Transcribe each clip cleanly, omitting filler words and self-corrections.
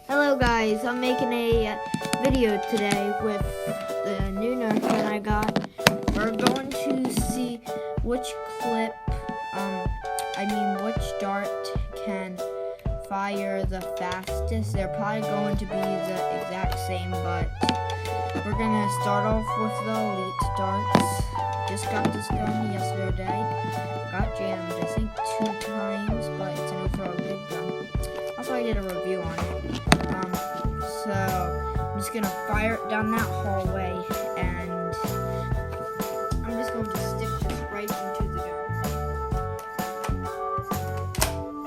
Hello guys, I'm making a video today with the new Nerf that I got. We're going to see which which dart can fire the fastest. They're probably going to be the exact same, but we're gonna start off with the elite darts. Just got this gun yesterday. Got jammed, I think 2 times, but it's an overall good gun. Also, I did a review on it. So I'm just gonna fire it down that hallway, and I'm just going to stick this right into the gun.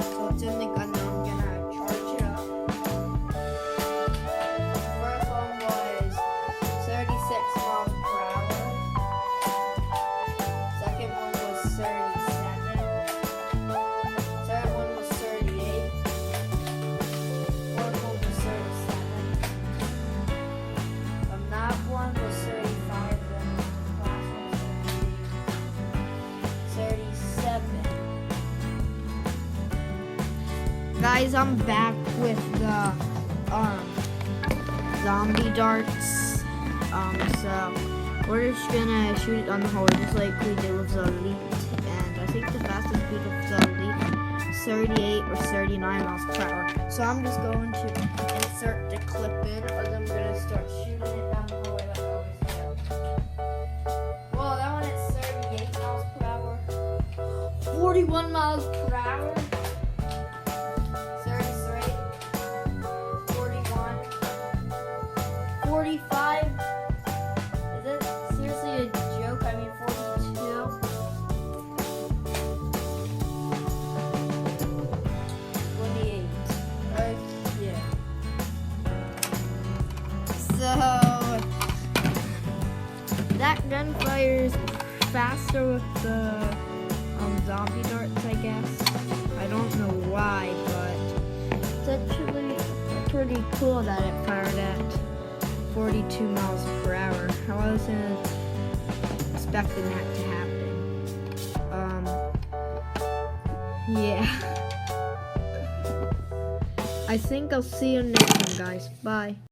So it's in the gun now. I'm gonna charge it up. First one was 36 miles per hour. Second one was 37. Third one was 38. Fourth one was 37. That one was 35, then the last one was 37. Guys, I'm back with the zombie darts. So we're just gonna shoot it on the hole just like we did with the elite. And I think the fastest speed of the elite is 38 or 39 miles per hour. So I'm just going to insert the clip in, or then I'm gonna start shooting it down the hallway like I always do. Well, that one is 38 miles per hour. 41 miles per hour. 33. 41. 45. Is it seriously a joke? I mean 42. 28. Yeah. So that gun fires faster with the zombie darts, I guess. I don't know why, but it's actually pretty cool that it fired at 42 miles per hour. I wasn't expecting that to happen. Yeah. I think I'll see you next time, guys. Bye.